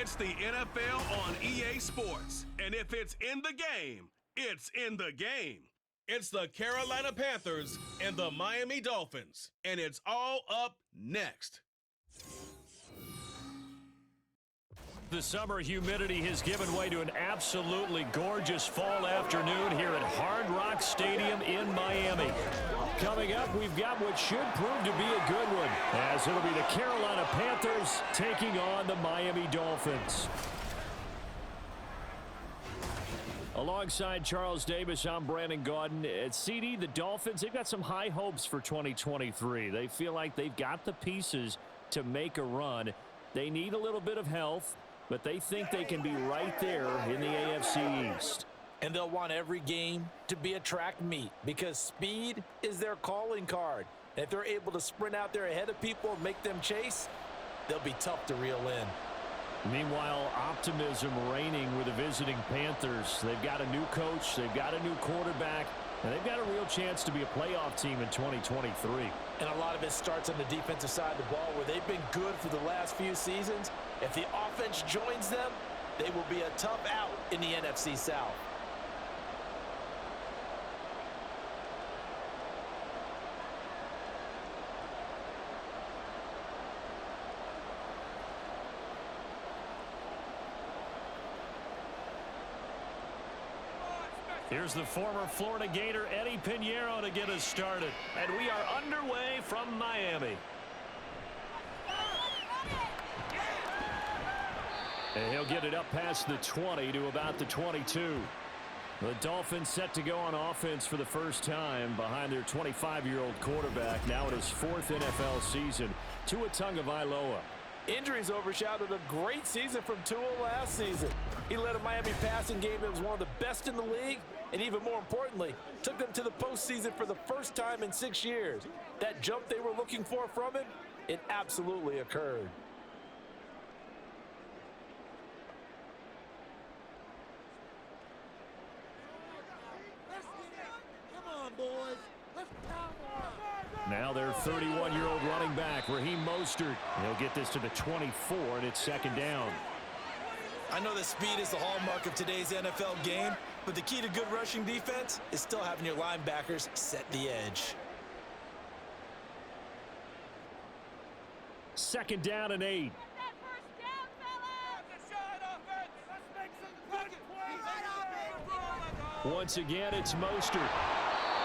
It's the NFL on EA Sports. And if it's in the game, it's in the game. It's the Carolina Panthers and the Miami Dolphins. And it's all up next. The summer humidity has given way to an absolutely gorgeous fall afternoon here at Hard Rock Stadium in Miami. Coming up, we've got what should prove to be a good one, as it'll be the Carolina Panthers taking on the Miami Dolphins. Alongside Charles Davis, I'm Brandon Gaudin. At CD, the Dolphins, they've got some high hopes for 2023. They feel like they've got the pieces to make a run. They need a little bit of health, but they think they can be right there in the AFC East. And they'll want every game to be a track meet because speed is their calling card. And if they're able to sprint out there ahead of people and make them chase, they'll be tough to reel in. Meanwhile, optimism reigning with the visiting Panthers. They've got a new coach, they've got a new quarterback, and they've got a real chance to be a playoff team in 2023. And a lot of it starts on the defensive side of the ball where they've been good for the last few seasons. If the offense joins them, they will be a tough out in the NFC South. Here's the former Florida Gator Eddie Pinheiro to get us started. And we are underway from Miami. And he'll get it up past the 20 to about the 22. The Dolphins set to go on offense for the first time behind their 25-year-old quarterback, now in his fourth NFL season, Tua Tagovailoa. Injuries overshadowed a great season from Tua last season. He led a Miami passing game that was one of the best in the league, and even more importantly, took them to the postseason for the first time in 6 years. That jump they were looking for from him, it absolutely occurred. Now their 31-year-old running back, Raheem Mostert. He'll get this to the 24, and it's second down. I know that speed is the hallmark of today's NFL game, but the key to good rushing defense is still having your linebackers set the edge. Second down and 8. Once again, it's Mostert.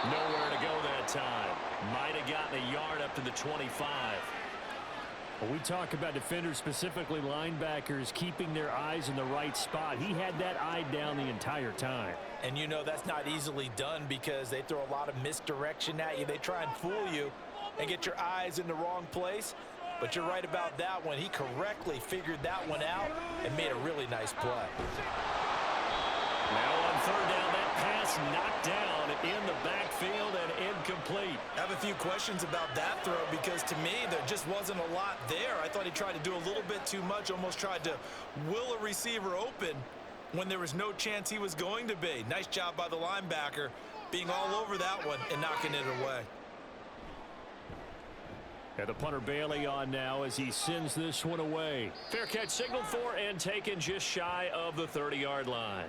Nowhere to go that time. Might have gotten a yard up to the 25. When we talk about defenders, specifically linebackers, keeping their eyes in the right spot, he had that eye down the entire time. And you know that's not easily done because they throw a lot of misdirection at you. They try and fool you and get your eyes in the wrong place. But you're right about that one. He correctly figured that one out and made a really nice play. Now on third down, that pass knocked down in the backfield and incomplete. I have a few questions about that throw because to me there just wasn't a lot there. I thought he tried to do a little bit too much, almost tried to will a receiver open when there was no chance he was going to be. Nice job by the linebacker being all over that one and knocking it away. And the punter Bailey on now as he sends this one away. Fair catch signaled for and taken just shy of the 30-yard line.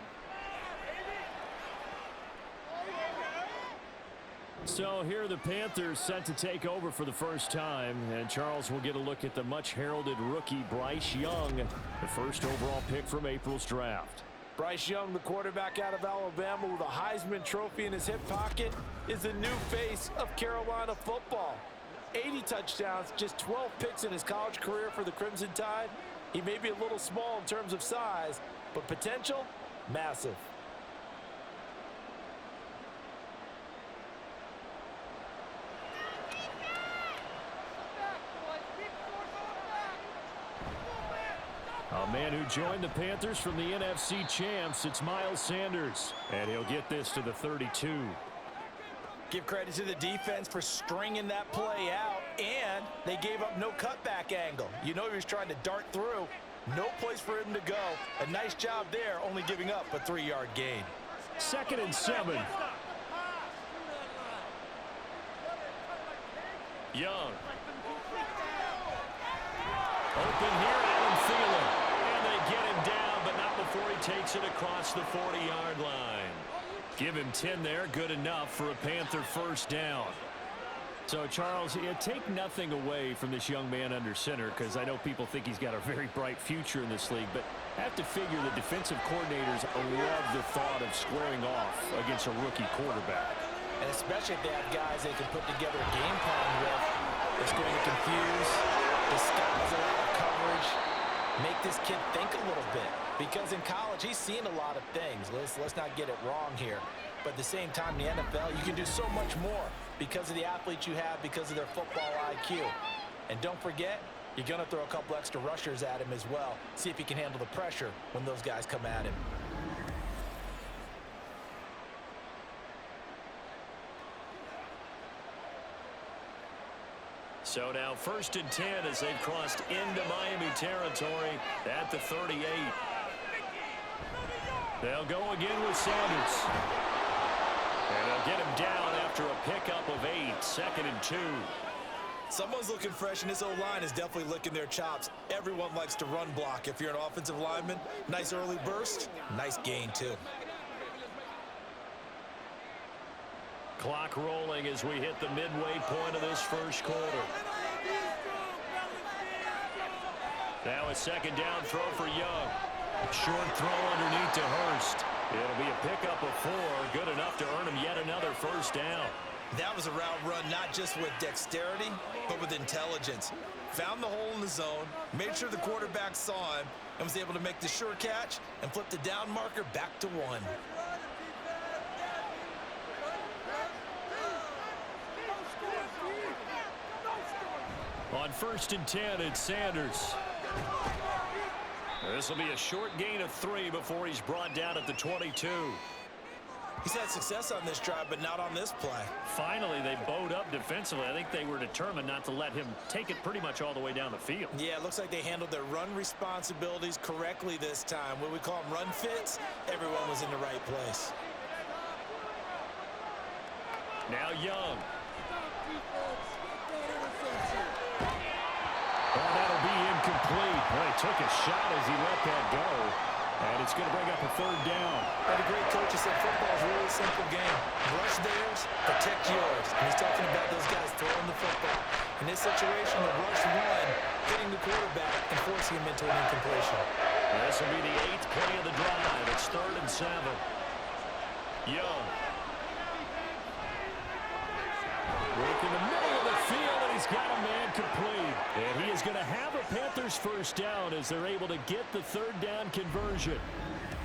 So here are the Panthers set to take over for the first time. And Charles will get a look at the much-heralded rookie Bryce Young, the first overall pick from April's draft. Bryce Young, the quarterback out of Alabama with a Heisman Trophy in his hip pocket, is the new face of Carolina football. 80 touchdowns, just 12 picks in his college career for the Crimson Tide. He may be a little small in terms of size, but potential, massive. A man who joined the Panthers from the NFC champs, it's Miles Sanders. And he'll get this to the 32. Give credit to the defense for stringing that play out, and they gave up no cutback angle. You know he was trying to dart through. No place for him to go. A nice job there, only giving up a 3-yard gain. 2nd and 7. Young. Open here, Allen Thielen. And they get takes it across the 40-yard line. Give him 10 there, good enough for a Panther first down. So, Charles, take nothing away from this young man under center, because I know people think he's got a very bright future in this league, but I have to figure the defensive coordinators love the thought of squaring off against a rookie quarterback. And especially if they have guys they can put together a game plan with. It's going to confuse, disguise a lot of coverage, make this kid think a little bit. Because in college, he's seen a lot of things. Let's not get it wrong here. But at the same time, in the NFL, you can do so much more because of the athletes you have, because of their football IQ. And don't forget, you're going to throw a couple extra rushers at him as well. See if he can handle the pressure when those guys come at him. So now 1st and 10 as they've crossed into Miami territory at the 38. They'll go again with Sanders. And they'll get him down after a pickup of 8, 2nd and 2. Someone's looking fresh, and this O-line is definitely licking their chops. Everyone likes to run block. If you're an offensive lineman, nice early burst, nice gain too. Clock rolling as we hit the midway point of this first quarter. Now a 2nd down throw for Young. Short throw underneath to Hurst. It'll be a pickup of 4, good enough to earn him yet another first down. That was a route run not just with dexterity, but with intelligence. Found the hole in the zone, made sure the quarterback saw him, and was able to make the sure catch and flip the down marker back to 1. On 1st and 10, it's Sanders. This will be a short gain of 3 before he's brought down at the 22. He's had success on this drive, but not on this play. Finally, they bowed up defensively. I think they were determined not to let him take it pretty much all the way down the field. Yeah, it looks like they handled their run responsibilities correctly this time. What we call them run fits, everyone was in the right place. Now Young. Oh, that'll be incomplete. Well, he took a shot as he let that go. And it's going to bring up a 3rd down. And a great coach said football is really a simple game. Rush theirs, protect yours. And he's talking about those guys throwing the football. In this situation, the rush one, hitting the quarterback and forcing him into an incompletion. This will be the 8th play of the drive. It's 3rd and 7. Young. Work in the middle of the field, and he's got a man complete. And he is going to have a Panthers first down as they're able to get the 3rd down conversion.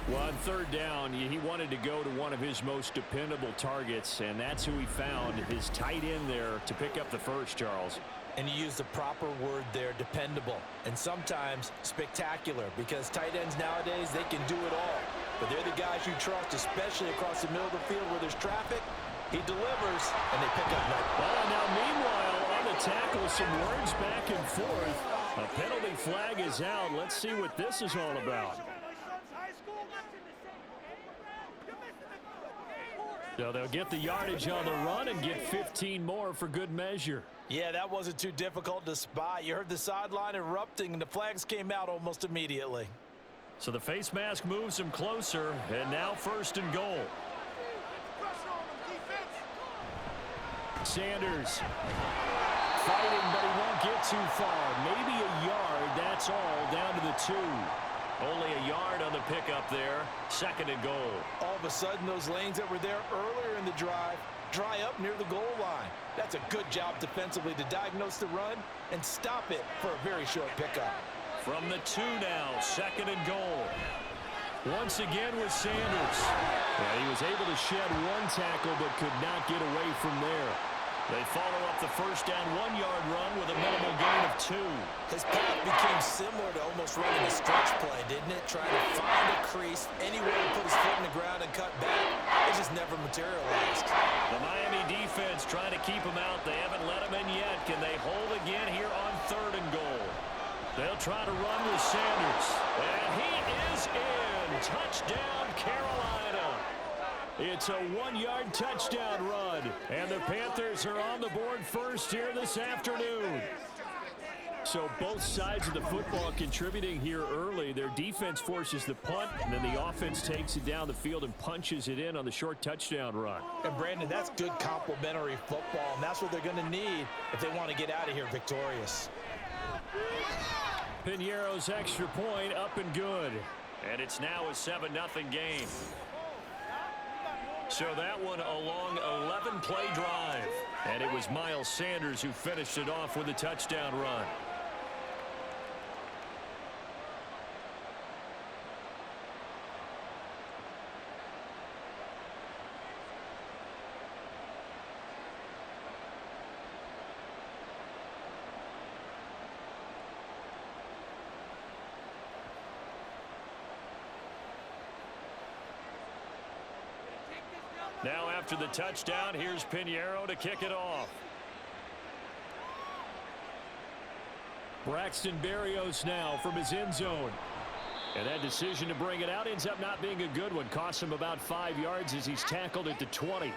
Well, on 3rd down, he wanted to go to one of his most dependable targets, and that's who he found, his tight end there, to pick up the first, Charles. And you use the proper word there, dependable, and sometimes spectacular, because tight ends nowadays, they can do it all. But they're the guys you trust, especially across the middle of the field where there's traffic. He delivers, and they pick up net. Well, now meanwhile, on the tackle, some words back and forth. A penalty flag is out. Let's see what this is all about. So they'll get the yardage on the run and get 15 more for good measure. Yeah, that wasn't too difficult to spot. You heard the sideline erupting, and the flags came out almost immediately. So the face mask moves him closer, and now 1st and goal. Sanders fighting, but he won't get too far. Maybe a yard, that's all, down to the 2. Only a yard on the pickup there. 2nd and goal. All of a sudden, those lanes that were there earlier in the drive dry up near the goal line. That's a good job defensively to diagnose the run and stop it for a very short pickup. From the 2 now, 2nd and goal. Once again with Sanders. Yeah, he was able to shed 1 tackle but could not get away from there. They follow up the first down 1-yard run with a minimal gain of 2. His path became similar to almost running a stretch play, didn't it? Trying to find a crease, anywhere to put his foot in the ground and cut back. It just never materialized. The Miami defense trying to keep him out. They haven't let him in yet. Can they hold again here on 3rd and goal? They'll try to run with Sanders. And he is in. Touchdown, Carolina. It's a 1-yard touchdown run. And the Panthers are on the board first here this afternoon. So both sides of the football contributing here early. Their defense forces the punt, and then the offense takes it down the field and punches it in on the short touchdown run. And Brandon, that's good complementary football, and that's what they're going to need if they want to get out of here victorious. Piñeiro's extra point up and good. And it's now a 7-0 game. So that one a long 11-play drive. And it was Miles Sanders who finished it off with a touchdown run. Now after the touchdown, here's Piñeiro to kick it off. Braxton Berrios now from his end zone. And that decision to bring it out ends up not being a good one. Costs him about 5 yards as he's tackled at the 20.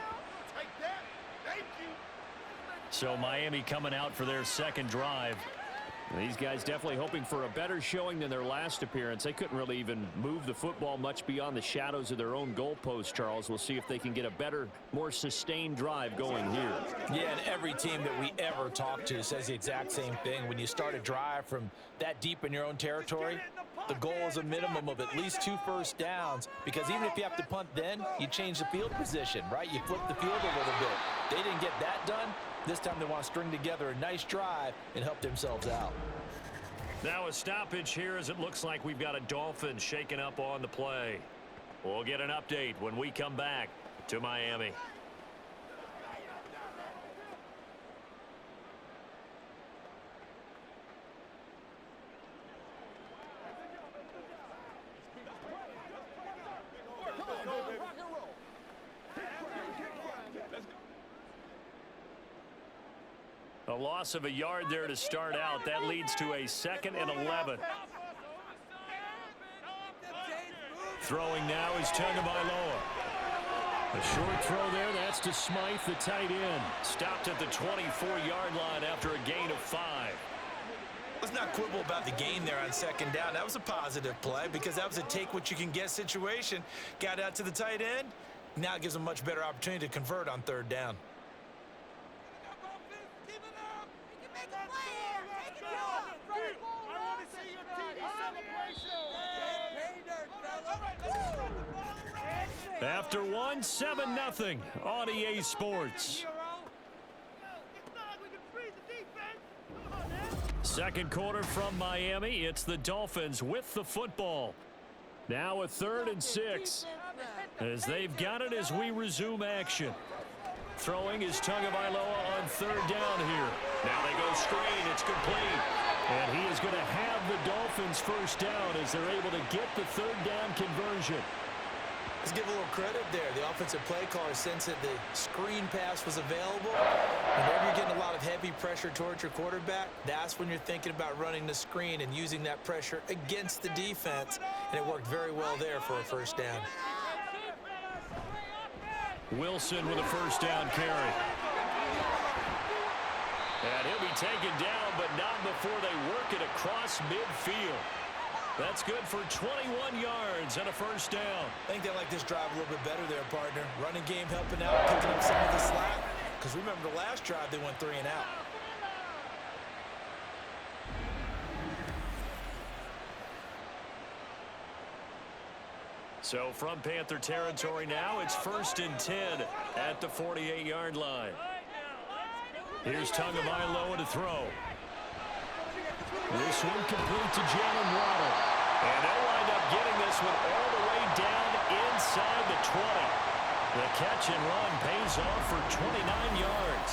So Miami coming out for their second drive. These guys definitely hoping for a better showing than their last appearance. They couldn't really even move the football much beyond the shadows of their own goalpost, Charles. We'll see if they can get a better, more sustained drive going here. Yeah, and every team that we ever talk to says the exact same thing. When you start a drive from that deep in your own territory, the goal is a minimum of at least 2 first downs, because even if you have to punt then, you change the field position, right? You flip the field a little bit. They didn't get that done. This time they want to string together a nice drive and help themselves out. Now a stoppage here as it looks like we've got a Dolphins shaking up on the play. We'll get an update when we come back to Miami. A loss of a yard there to start out. That leads to a 2nd and 11. Throwing now is Tagovailoa. A short throw there. That's to Smythe, the tight end. Stopped at the 24-yard line after a gain of 5. Let's not quibble about the gain there on 2nd down. That was a positive play because that was a take-what-you-can-get situation. Got out to the tight end. Now it gives them a much better opportunity to convert on 3rd down. After one, 7-0 on EA Sports. Second quarter from Miami. It's the Dolphins with the football. Now a 3rd and 6. As they've got it as we resume action. Throwing is Tagovailoa on 3rd down here. Now they go screen. It's complete. And he is going to have the Dolphins first down as they're able to get the 3rd down conversion. Let's give a little credit there. The offensive play caller sensed that the screen pass was available. Whenever you're getting a lot of heavy pressure towards your quarterback, that's when you're thinking about running the screen and using that pressure against the defense. And it worked very well there for a first down. Wilson with a first down carry. And he'll be taken down, but not before they work it across midfield. That's good for 21 yards and a first down. I think they like this drive a little bit better there, partner. Running game helping out, picking up some of the slack. Because remember the last drive, they went 3 and out. So from Panther territory now, it's 1st and 10 at the 48-yard line. Here's Tagovailoa to throw. This one complete to Jalen Waddle. And they'll wind up getting this one all the way down inside the 20. The catch and run pays off for 29 yards.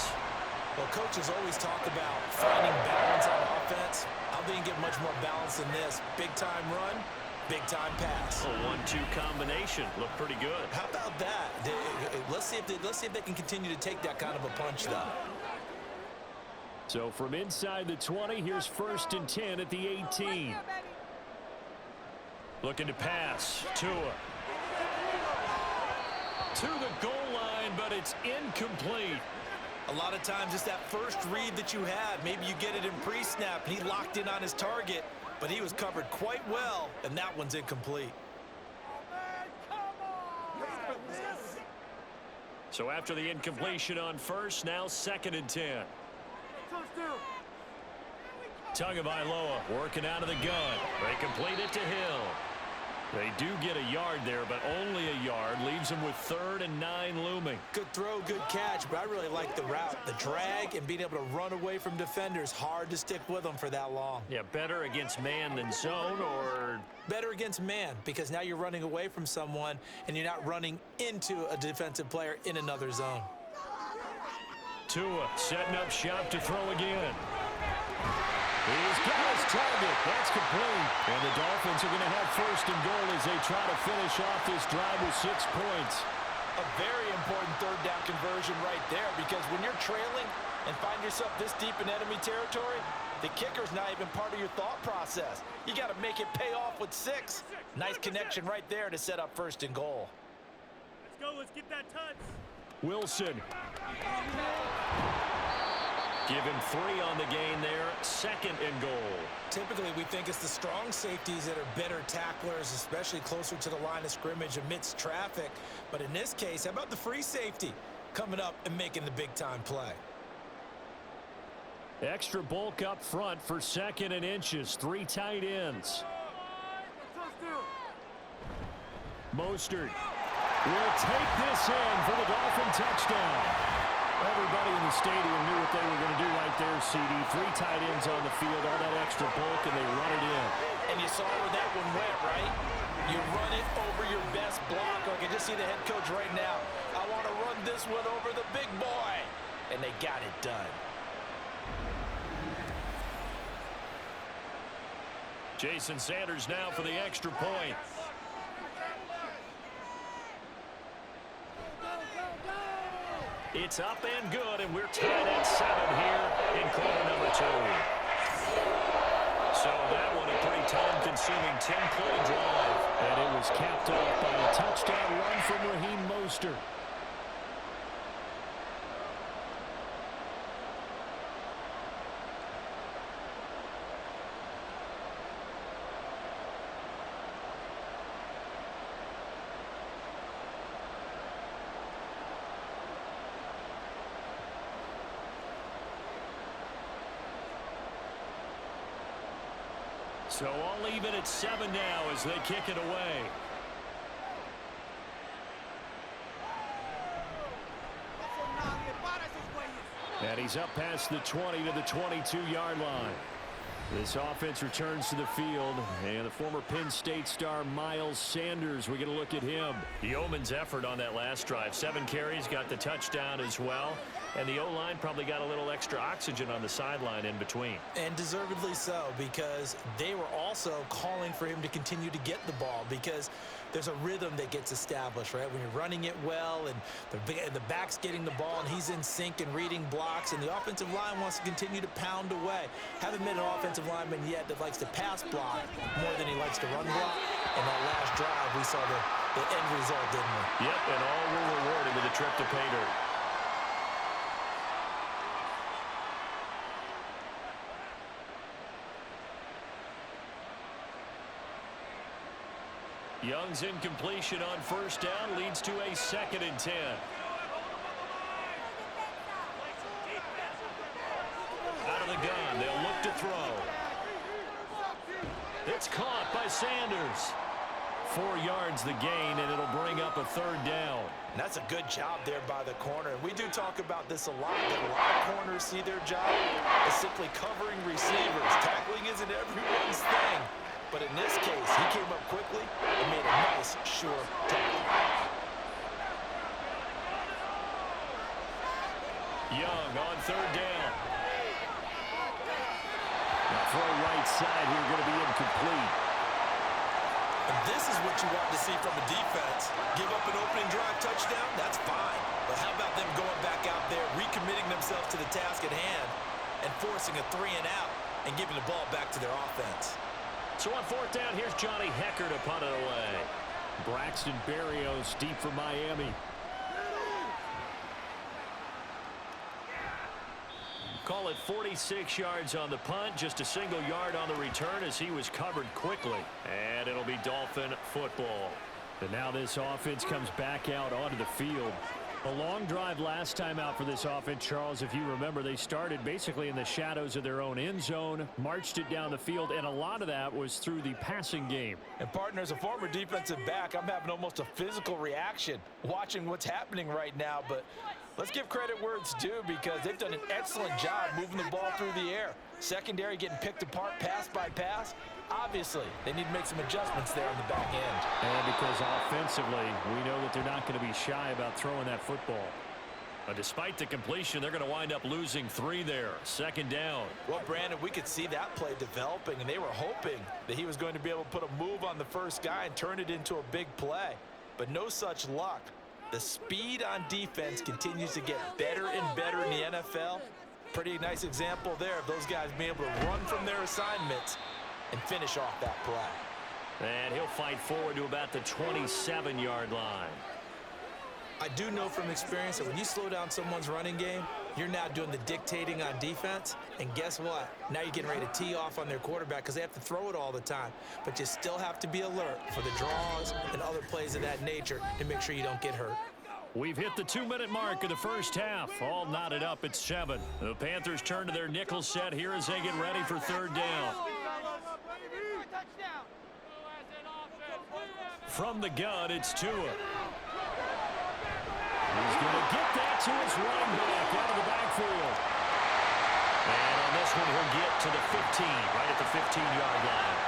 Well, coaches always talk about finding balance on offense. I didn't get much more balance than this. Big-time run, big-time pass. A 1-2 combination. Looked pretty good. How about that? Let's see if they can continue to take that kind of a punch, though. So from inside the 20, here's 1st and 10 at the 18. Looking to pass. Tua. To the goal line, but it's incomplete. A lot of times it's that first read that you had. Maybe you get it in pre-snap, and he locked in on his target, but he was covered quite well, and that one's incomplete. So after the incompletion on first, now 2nd and 10. Tagovailoa working out of the gun. They complete it to Hill. They do get a yard there, but only a yard. Leaves them with 3rd and 9 looming. Good throw, good catch, but I really like the route. The drag and being able to run away from defenders. Hard to stick with them for that long. Yeah, better against man than zone, or? Better against man, because now you're running away from someone and you're not running into a defensive player in another zone. Tua setting up shop to throw again. He's got his target. That's complete. And the Dolphins are going to have 1st and goal as they try to finish off this drive with 6 points. A very important 3rd down conversion right there, because when you're trailing and find yourself this deep in enemy territory, the kicker's not even part of your thought process. You got to make it pay off with 6. Nice connection right there to set up 1st and goal. Let's go. Let's get that touch. Wilson. Give him 3 on the gain there. 2nd and goal. Typically, we think it's the strong safeties that are better tacklers, especially closer to the line of scrimmage amidst traffic. But in this case, how about the free safety coming up and making the big-time play? Extra bulk up front for 2nd and inches. 3 tight ends. Mostert will take this in for the Dolphin touchdown. Everybody in the stadium knew what they were going to do right there, CD. 3 tight ends on the field, all that extra bulk, and they run it in. And you saw where that one went, right? You run it over your best blocker. I can just see the head coach right now. I want to run this one over the big boy. And they got it done. Jason Sanders now for the extra point. It's up and good, and we're tied at 7 here in quarter number 2. So that one a pretty time-consuming 10-play drive. And it was capped off by a touchdown run from Raheem Mostert. So all even at 7 now as they kick it away. And he's up past the 20 to the 22-yard line. This offense returns to the field, and the former Penn State star Miles Sanders, we get a look at him. Yeoman's effort on that last drive. 7 carries, got the touchdown as well. And the O-line probably got a little extra oxygen on the sideline in between. And deservedly so, because they were also calling for him to continue to get the ball, because there's a rhythm that gets established, right? When you're running it well and the back's getting the ball and he's in sync and reading blocks, and the offensive line wants to continue to pound away. Haven't met an offensive lineman yet that likes to pass block more than he likes to run block. In that last drive, we saw the end result, didn't we? Yep, and all were rewarded with a trip to pay dirt. Young's incompletion on first down leads to a 2nd and 10. Out of the gun, they'll look to throw. It's caught by Sanders. 4 yards the gain, and it'll bring up a 3rd down. And that's a good job there by the corner. We do talk about this a lot, that a lot of corners see their job as simply covering receivers. Tackling isn't everyone's thing. But in this case, he came up quickly and made a nice, sure tackle. Young on 3rd down. Now throw right side here, going to be incomplete. And this is what you want to see from a defense. Give up an opening drive touchdown, that's fine. But how about them going back out there, recommitting themselves to the task at hand, and forcing a 3 and out and giving the ball back to their offense? So on 4th down, here's Johnny Hecker to punt it away. Braxton Berrios deep for Miami. Call it 46 yards on the punt, just a single yard on the return as he was covered quickly. And it'll be Dolphin football. And now this offense comes back out onto the field. A long drive last time out for this offense, Charles. If you remember, they started basically in the shadows of their own end zone, marched it down the field, and a lot of that was through the passing game. And partner, as a former defensive back, I'm having almost a physical reaction watching what's happening right now. But let's give credit where it's due, because they've done an excellent job moving the ball through the air. Secondary getting picked apart pass by pass. Obviously, they need to make some adjustments there on the back end. And because offensively, we know that they're not going to be shy about throwing that football. But despite the completion, they're going to wind up losing 3 there. Second down. Well, Brandon, we could see that play developing, and they were hoping that he was going to be able to put a move on the first guy and turn it into a big play. But no such luck. The speed on defense continues to get better and better in the NFL. Pretty nice example there of those guys being able to run from their assignments and finish off that play. And he'll fight forward to about the 27-yard line. I do know from experience that when you slow down someone's running game, you're now doing the dictating on defense. And guess what? Now you're getting ready to tee off on their quarterback because they have to throw it all the time. But you still have to be alert for the draws and other plays of that nature to make sure you don't get hurt. We've hit the 2-minute mark of the first half. All knotted up at 7. The Panthers turn to their nickel set here as they get ready for third down. From the gun, it's Tua. He's going to get that to his running back out of the backfield. And on this one, he'll get to the 15, right at the 15-yard line.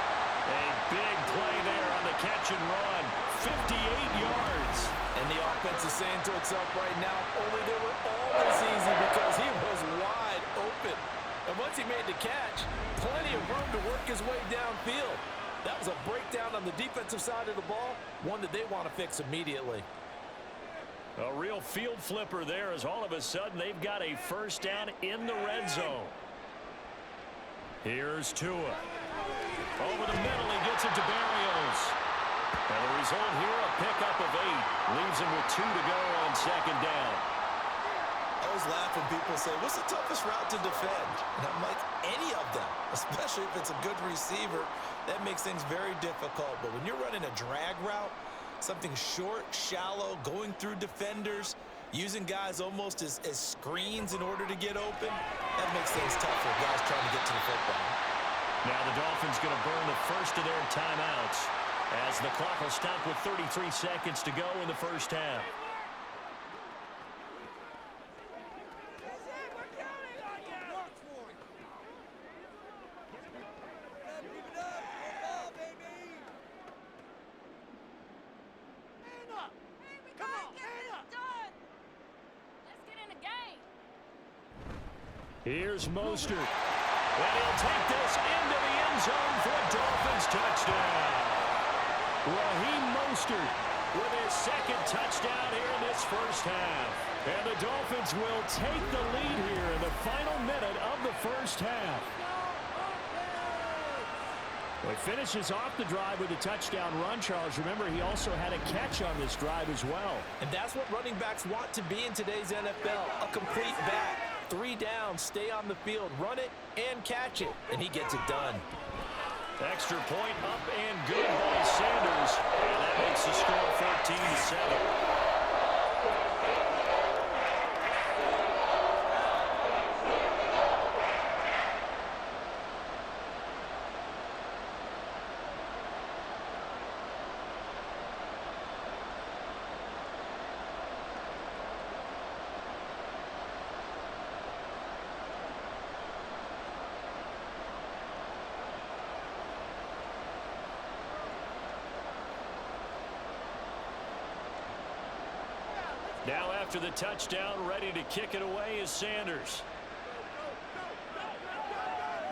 A big play there on the catch and run. 58 yards. And the offense is saying to itself right now, only they were all this easy because he was wide open. And once he made the catch, plenty of room to work his way downfield. That was a breakdown on the defensive side of the ball, one that they want to fix immediately. A real field flipper there as all of a sudden they've got a first down in the red zone. Here's Tua. Over the middle, he gets it to Barrios. And the result here, a pickup of 8. Leaves him with 2 to go on second down. I always laugh when people say, what's the toughest route to defend? And I'm like, any of them, especially if it's a good receiver. That makes things very difficult. But when you're running a drag route, something short, shallow, going through defenders, using guys almost as screens in order to get open, that makes things tough for guys trying to get to the football. Now the Dolphins going to burn the first of their timeouts as the clock will stop with 33 seconds to go in the first half. Here's Mostert. And he'll take this into the end zone for a Dolphins touchdown. Raheem Mostert with his second touchdown here in this first half. And the Dolphins will take the lead here in the final minute of the first half. Well, he finishes off the drive with a touchdown run, Charles. Remember, he also had a catch on this drive as well. And that's what running backs want to be in today's NFL, a complete back. 3 down, stay on the field, run it, and catch it. And he gets it done. Extra point up and good by Sanders. And that makes the score 14-7. Now after the touchdown, ready to kick it away is Sanders.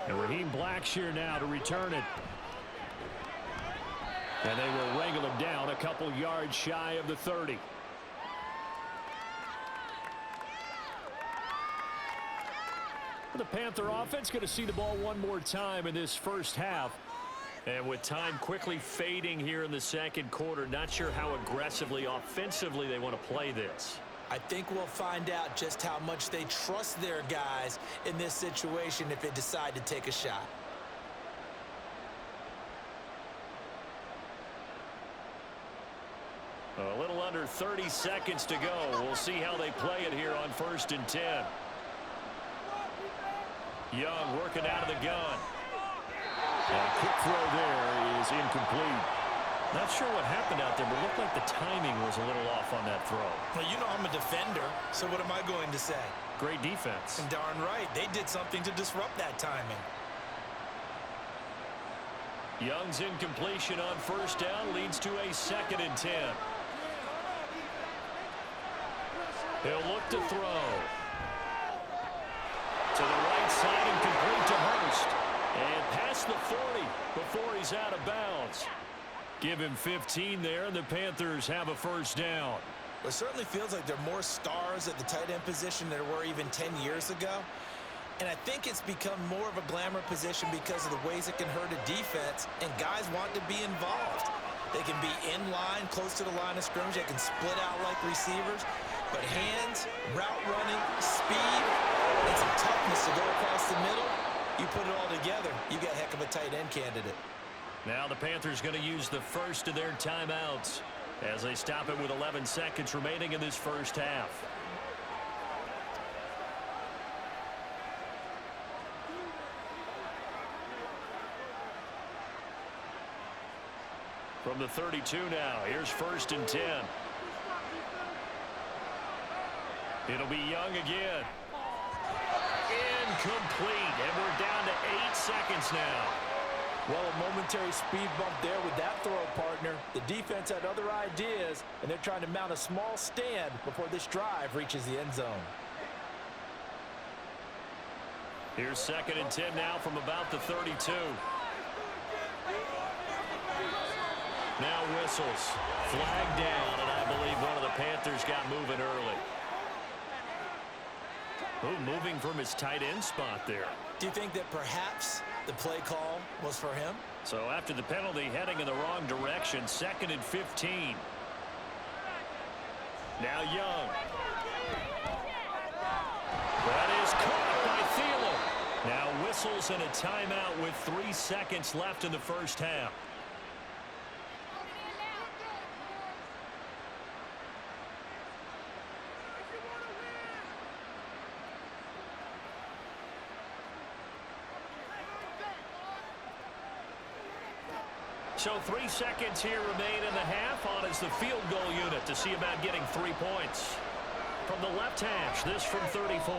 And Raheem Blackshear now to return it. And they will wrangle him down a couple yards shy of the 30. The Panther offense going to see the ball one more time in this first half. And with time quickly fading here in the second quarter, not sure how aggressively, offensively they want to play this. I think we'll find out just how much they trust their guys in this situation if they decide to take a shot. A little under 30 seconds to go. We'll see how they play it here on 1st and 10. Young working out of the gun. And a quick throw there is incomplete. Not sure what happened out there, but it looked like the timing was a little off on that throw. Well, you know I'm a defender, so what am I going to say? Great defense. And darn right, they did something to disrupt that timing. Young's incompletion on 1st down leads to a 2nd and 10. He'll look to throw. To the right side and complete to Hurst. And past the 40 before he's out of bounds. Give him 15 there, and the Panthers have a 1st down. It certainly feels like there are more stars at the tight end position than there were even 10 years ago. And I think it's become more of a glamour position because of the ways it can hurt a defense, and guys want to be involved. They can be in line, close to the line of scrimmage. They can split out like receivers. But hands, route running, speed, and some toughness to go across the middle, you put it all together, you got a heck of a tight end candidate. Now the Panthers going to use the first of their timeouts as they stop it with 11 seconds remaining in this 1st half. From the 32 now, here's 1st and 10. It'll be Young again. Incomplete, and we're down to 8 seconds now. Well, a momentary speed bump there with that throw, partner. The defense had other ideas, and they're trying to mount a small stand before this drive reaches the end zone. Here's 2nd and 10 now from about the 32. Now whistles. Flag down, and I believe one of the Panthers got moving early. Ooh, moving from his tight end spot there. Do you think that perhaps the play call was for him? So after the penalty, heading in the wrong direction, 2nd and 15. Now Young. That is caught by Thielen. Now whistles and a timeout with 3 seconds left in the 1st half. So 3 seconds here remain in the half. On is the field goal unit to see about getting 3 points. From the left hash, this from 34.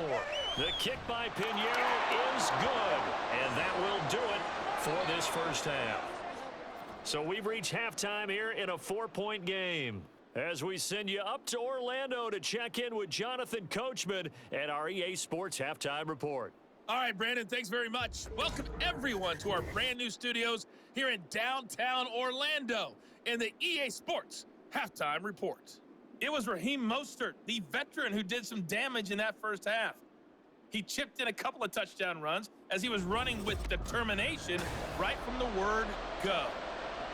The kick by Pinheiro is good. And that will do it for this 1st half. So we've reached halftime here in a 4-point game. As we send you up to Orlando to check in with Jonathan Coachman at our EA Sports Halftime Report. All right, Brandon, thanks very much. Welcome, everyone, to our brand new studios here in downtown Orlando in the EA Sports Halftime Report. It was Raheem Mostert, the veteran, who did some damage in that 1st half. He chipped in a couple of touchdown runs as he was running with determination right from the word go.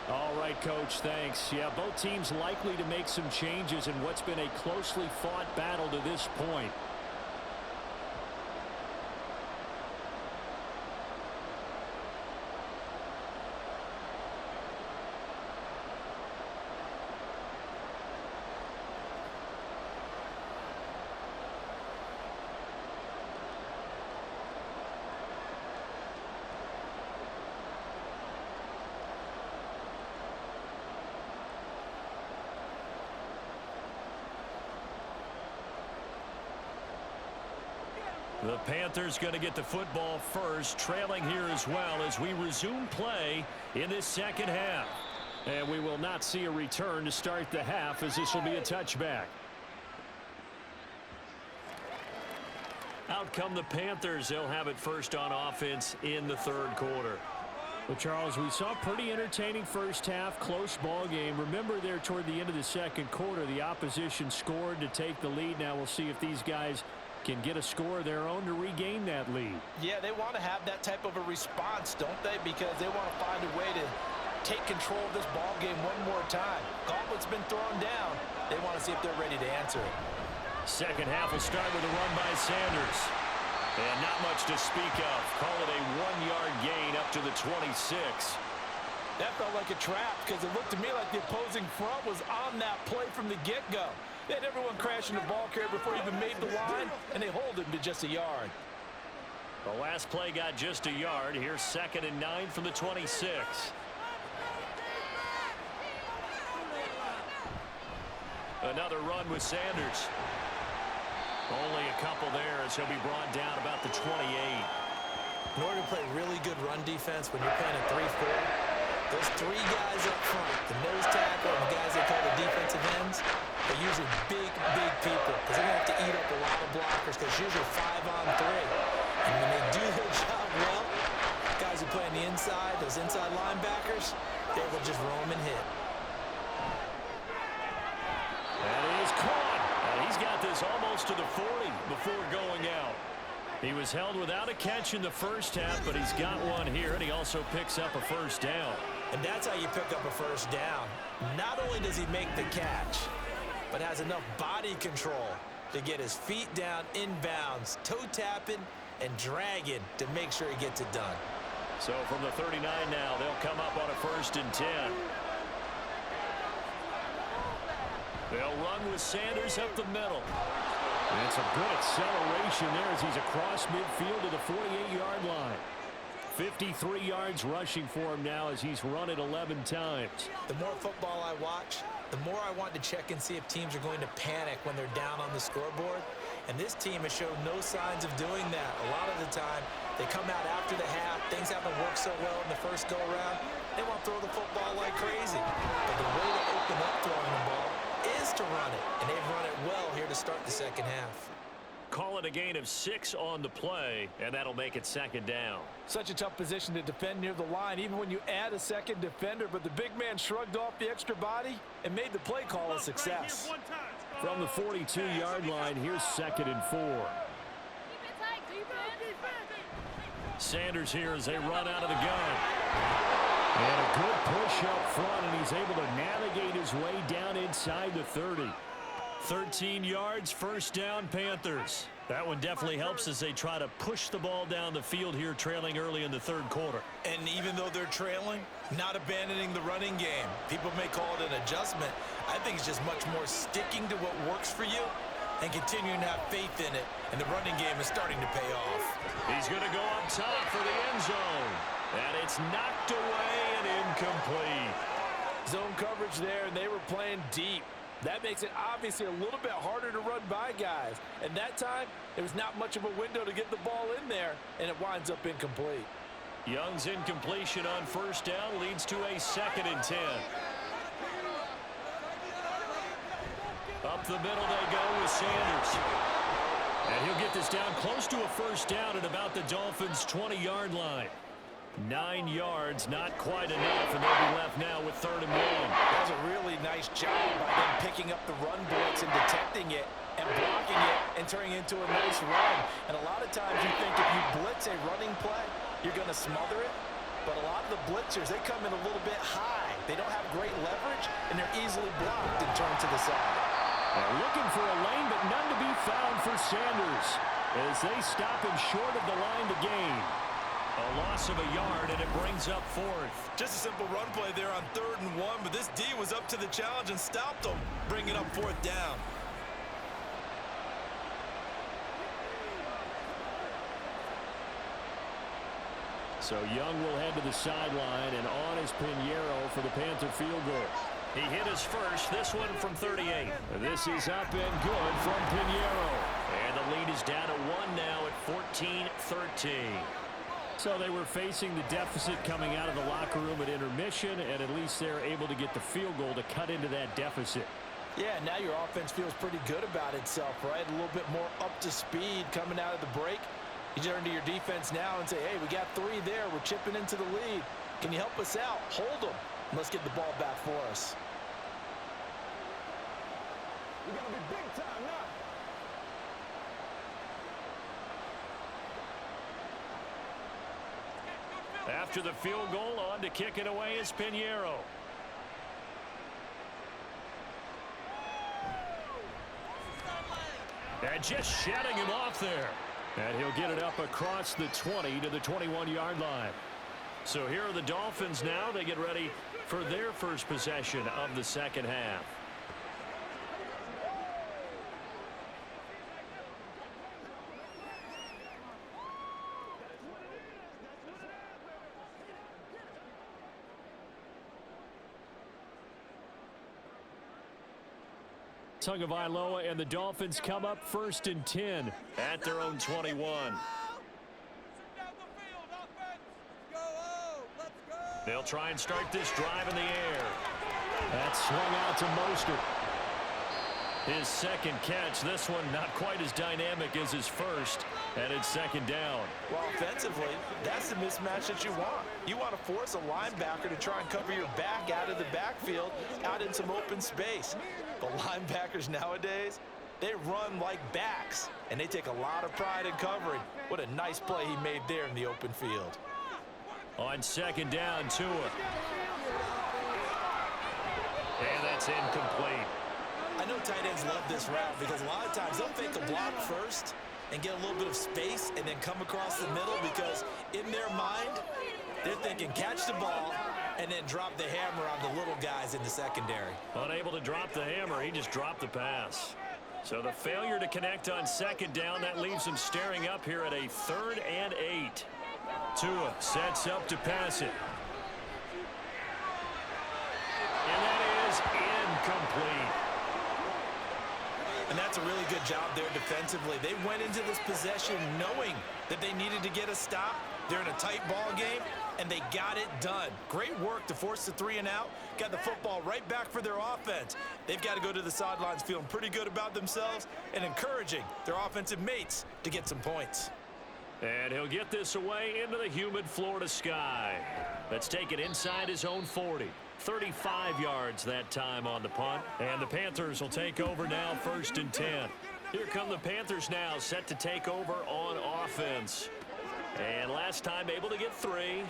All right, Coach, thanks. Yeah, both teams likely to make some changes in what's been a closely fought battle to this point. The Panthers going to get the football first, trailing here as well as we resume play in this 2nd half. And we will not see a return to start the half, as this will be a touchback. Out come the Panthers. They'll have it first on offense in the 3rd quarter. Well, Charles, we saw a pretty entertaining 1st half, close ball game. Remember there toward the end of the 2nd quarter, the opposition scored to take the lead. Now we'll see if these guys can get a score of their own to regain that lead. Yeah, they want to have that type of a response, don't they? Because they want to find a way to take control of this ball game one more time. Gauntlet's been thrown down. They want to see if they're ready to answer it. Second half will start with a run by Sanders. And not much to speak of. Call it a 1-yard gain up to the 26. That felt like a trap because it looked to me like the opposing front was on that play from the get-go. They had everyone crashing the ball carrier before he even made the line, and they hold him to just a yard. The last play got just a yard. Here's 2nd and 9 from the 26. Another run with Sanders. Only a couple there as he'll be brought down about the 28. In order to play really good run defense when you're playing a 3-4, those 3 guys up front, the nose tackle and the guys they call the defensive ends, are usually big people because they're going to have to eat up a lot of blockers because it's usually 5-on-3. And when they do their job well, guys who play on the inside, those inside linebackers, they will just roam and hit. And he is caught. And he's got this almost to the 40 before going out. He was held without a catch in the first half, but he's got one here, and he also picks up a first down. And that's how you pick up a first down. Not only does he make the catch, but has enough body control to get his feet down inbounds, toe tapping and dragging to make sure he gets it done. So from the 39 now, they'll come up on a 1st and 10. They'll run with Sanders up the middle. And it's a good acceleration there as he's across midfield to the 48-yard line. 53 yards rushing for him now as he's run it 11 times. The more football I watch, the more I want to check and see if teams are going to panic when they're down on the scoreboard. And this team has shown no signs of doing that. A lot of the time, they come out after the half. Things haven't worked so well in the first go-around. They want to throw the football like crazy. But the way to open up throwing the ball is to run it. And they've run it well here to start the second half. Call it a gain of 6 on the play, and that'll make it 2nd down. Such a tough position to defend near the line, even when you add a second defender. But the big man shrugged off the extra body and made the play call a success. From the 42-yard line, here's 2nd and 4. Sanders here as they run out of the gun. And a good push up front, and he's able to navigate his way down inside the 30. 13 yards, first down, Panthers. That one definitely helps as they try to push the ball down the field here, trailing early in the 3rd quarter. And even though they're trailing, not abandoning the running game. People may call it an adjustment. I think it's just much more sticking to what works for you and continuing to have faith in it. And the running game is starting to pay off. He's going to go up top for the end zone. And it's knocked away and incomplete. Zone coverage there, and they were playing deep. That makes it obviously a little bit harder to run by guys. And that time, there was not much of a window to get the ball in there, and it winds up incomplete. Young's incompletion on first down leads to a 2nd and 10. Up the middle they go with Sanders. And he'll get this down close to a first down at about the Dolphins' 20-yard line. 9 yards, not quite enough, and they'll be left now with 3rd and 1. That was a really nice job by them picking up the run blitz and detecting it and blocking it and turning it into a nice run. And a lot of times you think if you blitz a running play, you're going to smother it. But a lot of the blitzers, they come in a little bit high. They don't have great leverage, and they're easily blocked and turned to the side. Looking for a lane, but none to be found for Sanders as they stop him short of the line to gain. A loss of a yard, and it brings up 4th. Just a simple run play there on 3rd and 1, but this D was up to the challenge and stopped them, bringing up 4th down. So Young will head to the sideline, and on is Pinheiro for the Panther field goal. He hit his first, this one from 38. This is up and good from Pinheiro. And the lead is down to 1 now at 14-13. So they were facing the deficit coming out of the locker room at intermission, and at least they're able to get the field goal to cut into that deficit. Yeah, now your offense feels pretty good about itself, right? A little bit more up to speed coming out of the break. You turn to your defense now and say, hey, we got 3 there. We're chipping into the lead. Can you help us out? Hold them. Let's get the ball back for us. We're going to be big time now. After the field goal, on to kick it away is Pinheiro. And just shedding him off there. And he'll get it up across the 20 to the 21-yard line. So here are the Dolphins now. They get ready for their first possession of the second half. Tagovailoa and the Dolphins come up 1st and 10 at their own 21. They'll try and start this drive in the air. That's swung out to Mostert. His second catch. This one not quite as dynamic as his first, and it's 2nd down. Well, offensively, that's the mismatch that you want. You want to force a linebacker to try and cover your back out of the backfield, out in some open space. But linebackers nowadays, they run like backs, and they take a lot of pride in covering. What a nice play he made there in the open field. On 2nd down, Tua. And that's incomplete. I know tight ends love this route because a lot of times they'll fake a block first and get a little bit of space and then come across the middle because in their mind, they're thinking catch the ball and then drop the hammer on the little guys in the secondary. Unable to drop the hammer, he just dropped the pass. So the failure to connect on 2nd down, that leaves him staring up here at a 3rd and 8. Tua sets up to pass it. And that is incomplete. And that's a really good job there defensively. They went into this possession knowing that they needed to get a stop. They're in a tight ball game, and they got it done. Great work to force the 3 and out. Got the football right back for their offense. They've got to go to the sidelines feeling pretty good about themselves and encouraging their offensive mates to get some points. And he'll get this away into the humid Florida sky. Let's take it inside his own 40. 35 yards that time on the punt. And the Panthers will take over now 1st and 10. Here come the Panthers now, set to take over on offense. And last time able to get 3.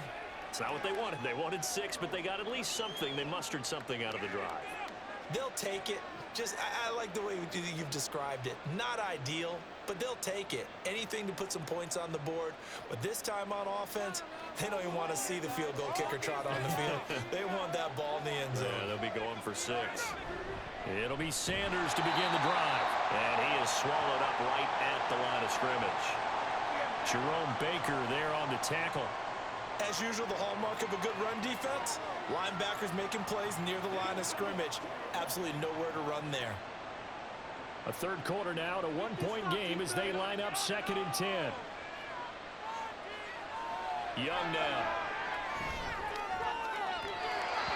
It's not what they wanted. They wanted 6, but they got at least something. They mustered something out of the drive. They'll take it. I like the way you've described it. Not ideal, but they'll take it. Anything to put some points on the board. But this time on offense, they don't even want to see the field goal kicker trot on the field. They want that ball in the end zone. Yeah, they'll be going for 6. It'll be Sanders to begin the drive. And he is swallowed up right at the line of scrimmage. Jerome Baker there on the tackle. As usual, the hallmark of a good run defense, linebackers making plays near the line of scrimmage. Absolutely nowhere to run there. A 3rd quarter now, a 1-point game as they line up 2nd and 10. Young now.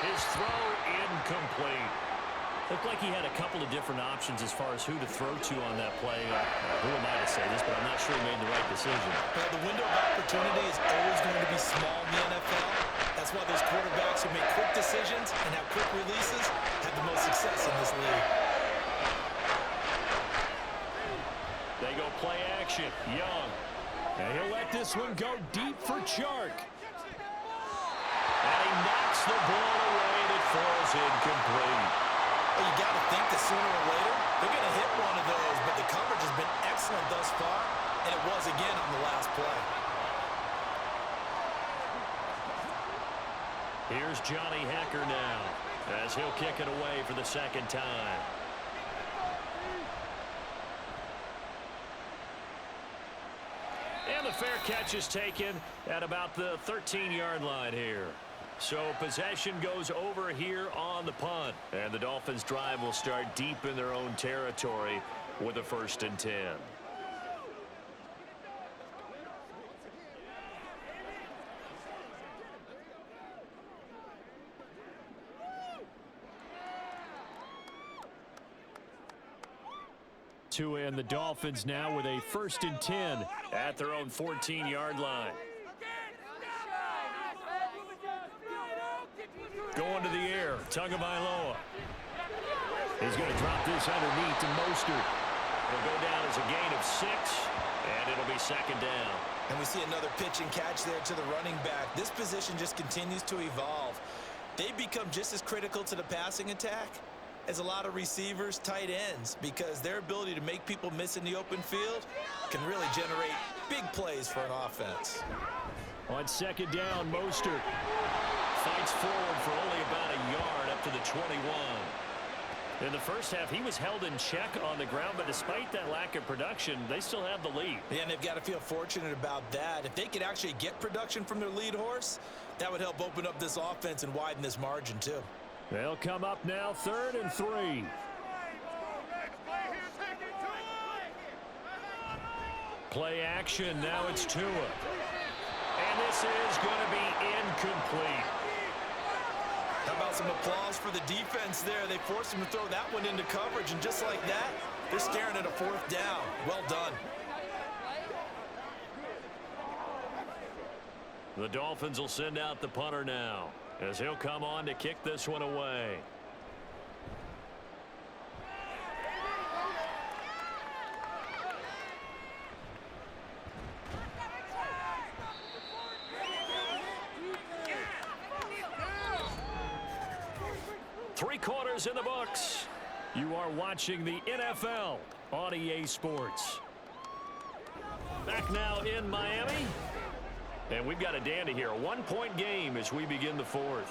His throw incomplete. Looked like he had a couple of different options as far as who to throw to on that play. Who am I to say this, but I'm not sure he made the right decision. Well, the window of opportunity is always going to be small in the NFL. That's why those quarterbacks who make quick decisions and have quick releases have the most success in this league. They go play action. Young. And he'll let this one go deep for Chark. And he knocks the ball away and it falls incomplete. Well, you got to think that sooner or later they're going to hit one of those, but the coverage has been excellent thus far, and it was again on the last play. Here's Johnny Hecker now as he'll kick it away for the 2nd time. And the fair catch is taken at about the 13-yard line here. So possession goes over here on the punt. And the Dolphins drive will start deep in their own territory with a 1st and 10. Tua and the Dolphins now with a 1st and 10 at their own 14-yard line. Going to the air, Tagovailoa. He's going to drop this underneath to Mostert. It'll go down as a gain of 6, and it'll be 2nd down. And we see another pitch and catch there to the running back. This position just continues to evolve. They become just as critical to the passing attack is a lot of receivers, tight ends, because their ability to make people miss in the open field can really generate big plays for an offense. On second down, Mostert fights forward for only about a yard up to the 21. In the first half, he was held in check on the ground, but despite that lack of production, they still have the lead. Yeah, and they've got to feel fortunate about that. If they could actually get production from their lead horse, that would help open up this offense and widen this margin too. They'll come up now, 3rd and 3. Play action, now it's Tua. And this is going to be incomplete. How about some applause for the defense there? They forced him to throw that one into coverage, and just like that, they're staring at a 4th down. Well done. The Dolphins will send out the punter now, as he'll come on to kick this one away. Three quarters in the books. You are watching the NFL on EA Sports. Back now in Miami. And we've got a dandy here. A 1-point game as we begin the 4th.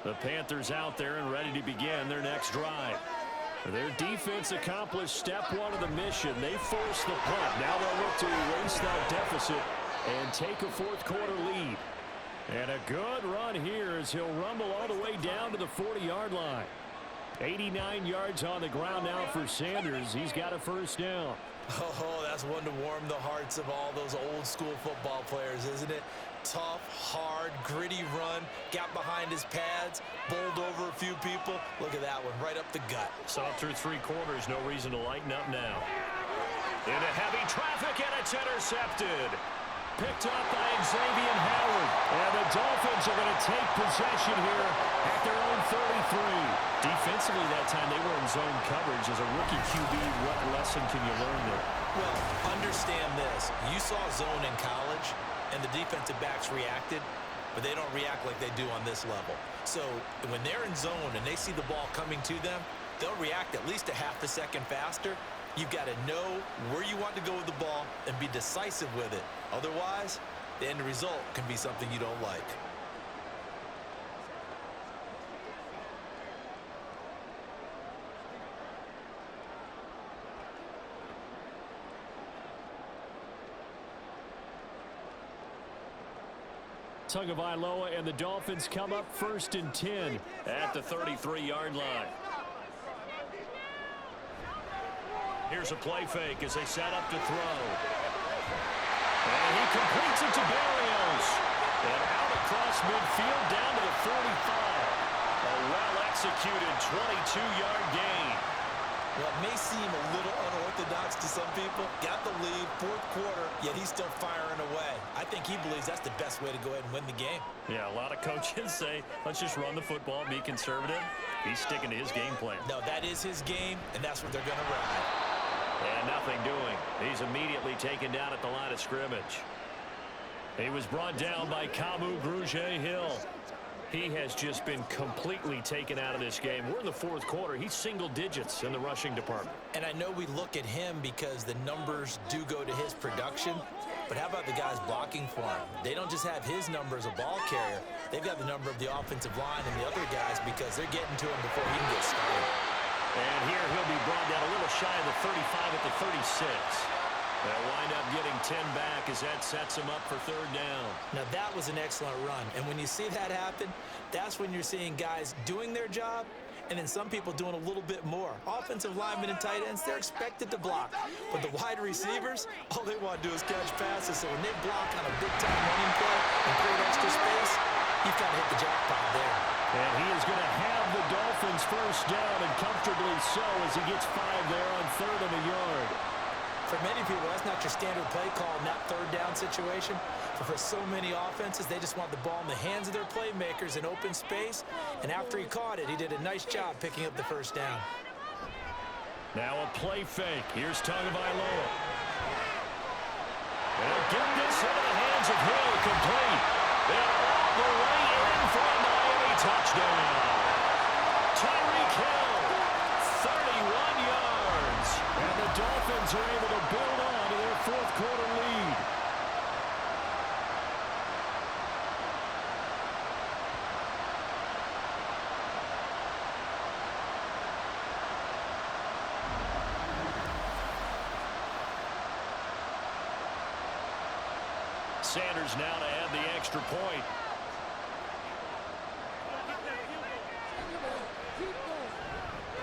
The Panthers out there and ready to begin their next drive. Their defense accomplished step 1 of the mission. They forced the punt. Now they'll look to erase that deficit and take a 4th quarter lead. And a good run here as he'll rumble all the way down to the 40-yard line. 89 yards on the ground now for Sanders. He's got a 1st down. Oh, that's one to warm the hearts of all those old-school football players, isn't it? Tough, hard, gritty run, got behind his pads, bowled over a few people. Look at that one, right up the gut. Saw through 3 quarters, no reason to lighten up now. Into heavy traffic, and it's intercepted. Picked up by Xavier Howard. And the Dolphins are going to take possession here at their own 33. Defensively that time, they were in zone coverage. As a rookie QB, what lesson can you learn there? Well, understand this. You saw zone in college, and the defensive backs reacted, but they don't react like they do on this level. So when they're in zone and they see the ball coming to them, they'll react at least a half a second faster. You've got to know where you want to go with the ball and be decisive with it. Otherwise, the end result can be something you don't like. Tagovailoa and the Dolphins come up 1st and 10 at the 33-yard line. Here's a play fake as they set up to throw. And he completes it to Berrios. And out across midfield down to the 45. A well-executed 22-yard gain. Well, it may seem a little unorthodox to some people. Got the lead, 4th quarter, yet he's still firing away. I think he believes that's the best way to go ahead and win the game. Yeah, a lot of coaches say, let's just run the football, be conservative. He's sticking to his game plan. No, that is his game, and that's what they're going to ride. And nothing doing. He's immediately taken down at the line of scrimmage. He was brought down by Kamu Grugier-Hill. He has just been completely taken out of this game. We're in the 4th quarter. He's single digits in the rushing department. And I know we look at him because the numbers do go to his production, but how about the guys blocking for him? They don't just have his number as a ball carrier. They've got the number of the offensive line and the other guys because they're getting to him before he can get started. And here he'll be brought down a little shy of the 35 at the 36. They'll wind up getting 10 back as that sets him up for 3rd down. Now, that was an excellent run. And when you see that happen, that's when you're seeing guys doing their job and then some people doing a little bit more. Offensive linemen and tight ends, they're expected to block. But the wide receivers, all they want to do is catch passes. So when they block on a big-time running play and create extra space, you've got to hit the jackpot there. And he is going to have the Dolphins 1st down, and comfortably so as he gets 5 there on 3rd and a yard. For many people, that's not your standard play call in that 3rd down situation. But for so many offenses, they just want the ball in the hands of their playmakers in open space. And after he caught it, he did a nice job picking up the 1st down. Now a play fake. Here's Tagovailoa. They'll get this into the hands of Hill, complete. And all the way in for a Miami touchdown. Tyreek Hill, 31 yards. And the Dolphins are able to build on to their fourth quarter lead. Sanders now to add the extra point.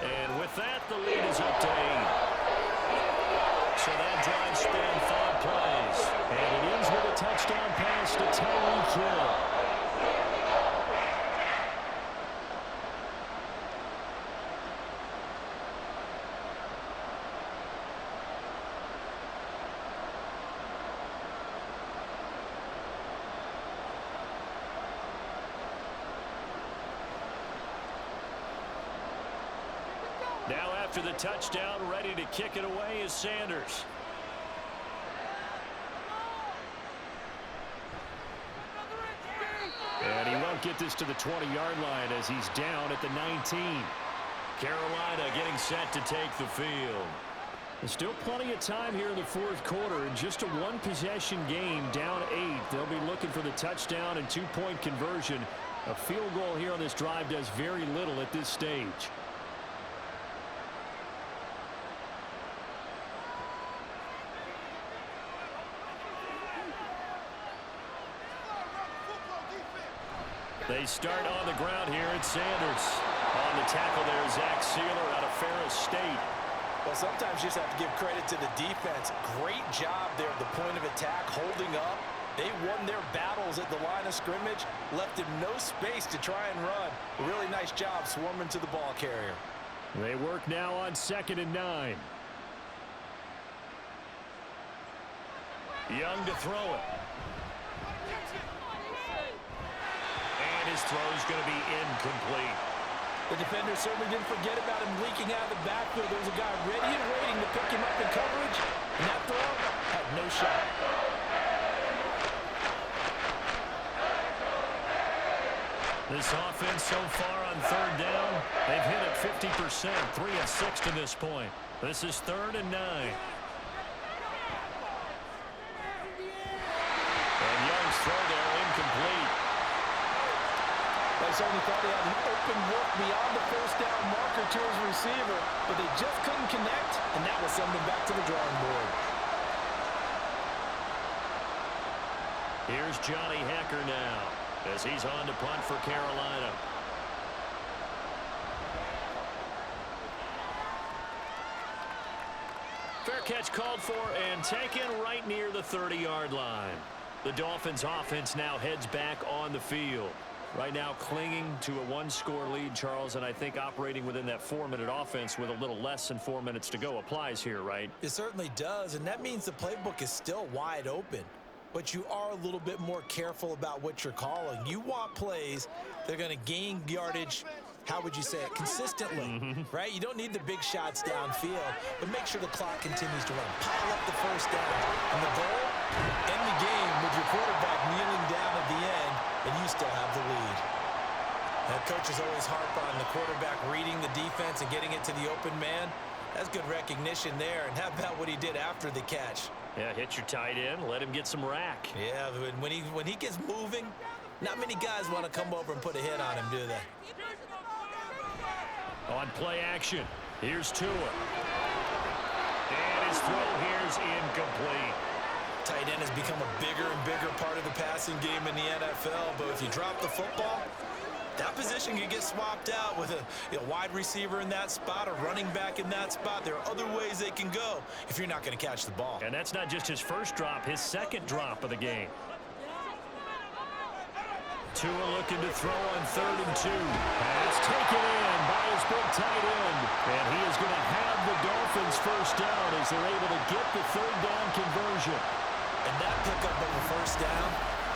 And with that, the lead is up to 8. So that drive spanned 5 plays. And it ends with a touchdown pass to Tyreek Hill. Now after the touchdown, ready to kick it away is Sanders. And he won't get this to the 20-yard line as he's down at the 19. Carolina getting set to take the field. There's still plenty of time here in the fourth quarter. In just a one-possession game, down 8. They'll be looking for the touchdown and 2-point conversion. A field goal here on this drive does very little at this stage. They start on the ground here at Sanders. On the tackle there, Zach Sealer out of Ferris State. Well, sometimes you just have to give credit to the defense. Great job there at the point of attack, holding up. They won their battles at the line of scrimmage, left him no space to try and run. A really nice job swarming to the ball carrier. They work now on 2nd and 9. Young to throw it. And his throw is going to be incomplete. The defender certainly didn't forget about him leaking out of the backfield. There was a guy ready and waiting to pick him up in coverage, and that throw had no shot. This offense so far on 3rd down, they've hit it 50%, 3 of 6 to this point. This is 3rd and 9. And Young's throw there incomplete. They certainly thought he had an open look beyond the first down marker to his receiver, but they just couldn't connect, and that will send them back to the drawing board. Here's Johnny Hecker now, as he's on to punt for Carolina. Fair catch called for and taken right near the 30-yard line. The Dolphins offense now heads back on the field. Right now clinging to a 1-score lead, Charles, and I think operating within that 4-minute offense with a little less than 4 minutes to go applies here, right? It certainly does, and that means the playbook is still wide open. But you are a little bit more careful about what you're calling. You want plays that are going to gain yardage, how would you say it, consistently, right? You don't need the big shots downfield, but make sure the clock continues to run. Pile up the first down. And the goal, end the game with your quarterback kneeling down at the end, and you still have the lead. Now, coaches always harp on the quarterback reading the defense and getting it to the open man. That's good recognition there. And how about what he did after the catch? Yeah, hit your tight end, let him get some rack. Yeah, when he gets moving, not many guys want to come over and put a hit on him, do they? On play action, here's Tua. And his throw here's incomplete. Tight end has become a bigger and bigger part of the passing game in the NFL, but if you drop the football, that position can get swapped out with a wide receiver in that spot, a running back in that spot. There are other ways they can go if you're not going to catch the ball. And that's not just his first drop, his second drop of the game. Tua looking to throw on 3rd and 2. Pass taken in by his big tight end. And he is going to have the Dolphins first down as they're able to get the 3rd down conversion. And that pickup of the first down,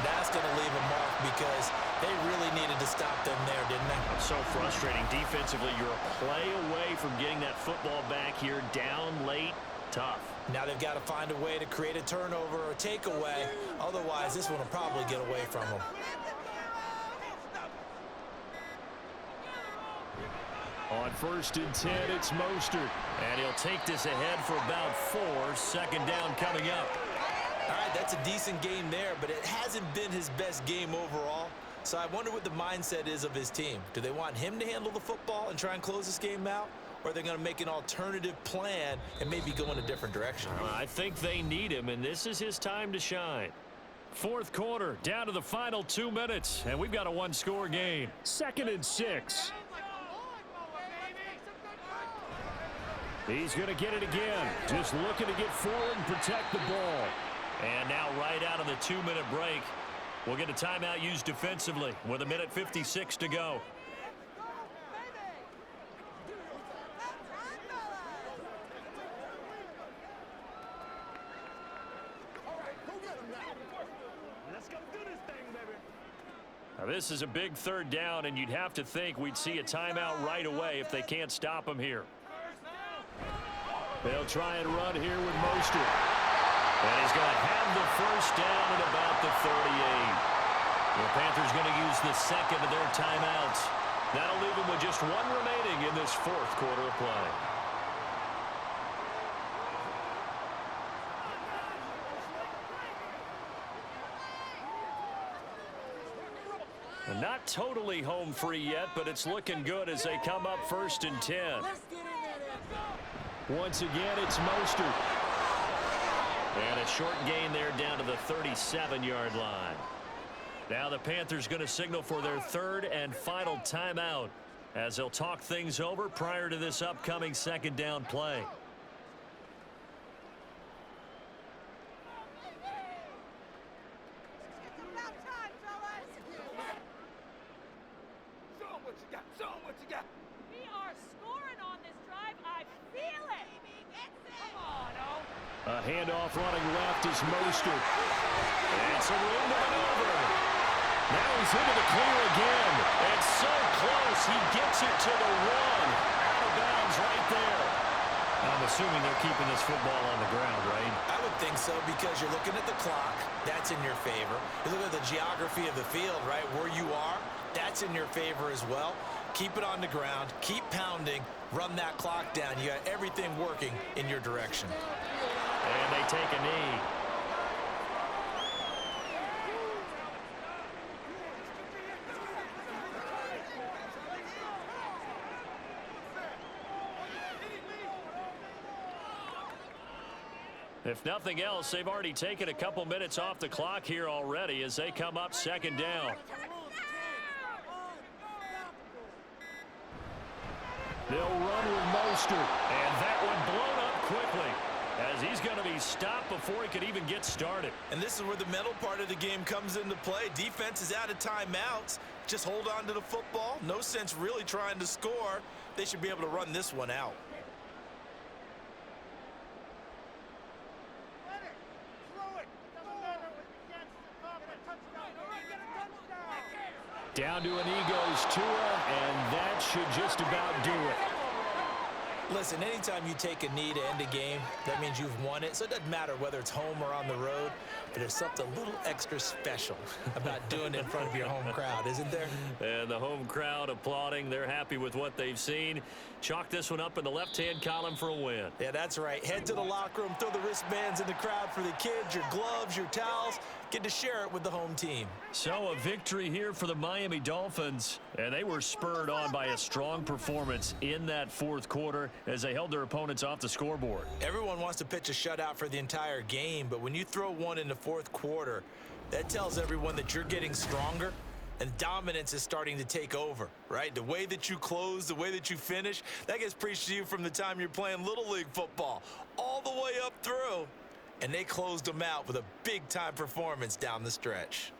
that's going to leave a mark because they really needed to stop them there, didn't they? So frustrating. Defensively, you're a play away from getting that football back here, down late. tough. Now they've got to find a way to create a turnover or takeaway. Otherwise, this one will probably get away from them. On 1st and 10, it's Mostert. And he'll take this ahead for about 4. 2nd down coming up. All right, that's a decent game there, but it hasn't been his best game overall. So I wonder what the mindset is of his team. Do they want him to handle the football and try and close this game out? Or are they going to make an alternative plan and maybe go in a different direction? I think they need him, and this is his time to shine. 4th quarter, down to the final 2 minutes, and we've got a one-score game. 2nd and 6. He's going to get it again. Just looking to get forward and protect the ball. And now right out of the 2-minute break, we'll get a timeout used defensively with 1:56 to go. Now this is a big 3rd down, and you'd have to think we'd see a timeout right away if they can't stop him here. They'll try and run here with Mostert. And he's going to have the 1st down at about the 38. The Panthers going to use the 2nd of their timeouts. That'll leave them with just 1 remaining in this 4th quarter of play. And not totally home free yet, but it's looking good as they come up 1st and 10. Once again, it's Mostert. And a short gain there down to the 37-yard line. Now the Panthers going to signal for their 3rd and final timeout as they'll talk things over prior to this upcoming 2nd down play. A handoff running left is Mostert. And some room to maneuver. Now he's into the clear again. And so close, he gets it to the 1. Out of bounds right there. I'm assuming they're keeping this football on the ground, right? I would think so, because you're looking at the clock. That's in your favor. You look at the geography of the field, right? Where you are, that's in your favor as well. Keep it on the ground. Keep pounding. Run that clock down. You got everything working in your direction. And they take a knee. If nothing else, they've already taken a couple minutes off the clock here already as they come up 2nd down. They'll run with Mostert, and that one blown up quickly as he's going to be stopped before he could even get started. And this is where the mental part of the game comes into play. Defense is out of timeouts. Just hold on to the football. No sense really trying to score. They should be able to run this one out. Down to an Eagles Tua, and that should just about do it. Listen, anytime you take a knee to end a game, that means you've won it. So it doesn't matter whether it's home or on the road, but there's something a little extra special about doing it in front of your home crowd, isn't there? And the home crowd applauding. They're happy with what they've seen. Chalk this one up in the left-hand column for a win. Yeah, that's right. Head to the locker room, throw the wristbands in the crowd for the kids, your gloves, your towels. Get to share it with the home team. So a victory here for the Miami Dolphins, and they were spurred on by a strong performance in that 4th quarter as they held their opponents off the scoreboard. Everyone wants to pitch a shutout for the entire game, but when you throw one in the 4th quarter, that tells everyone that you're getting stronger and dominance is starting to take over, right? The way that you close, the way that you finish, that gets preached to you from the time you're playing Little League football all the way up through. And they closed them out with a big-time performance down the stretch.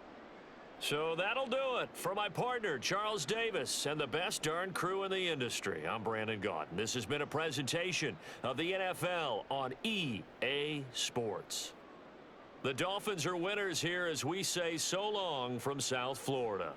So that'll do it. For my partner, Charles Davis, and the best darn crew in the industry, I'm Brandon Gaudin. This has been a presentation of the NFL on EA Sports. The Dolphins are winners here as we say so long from South Florida.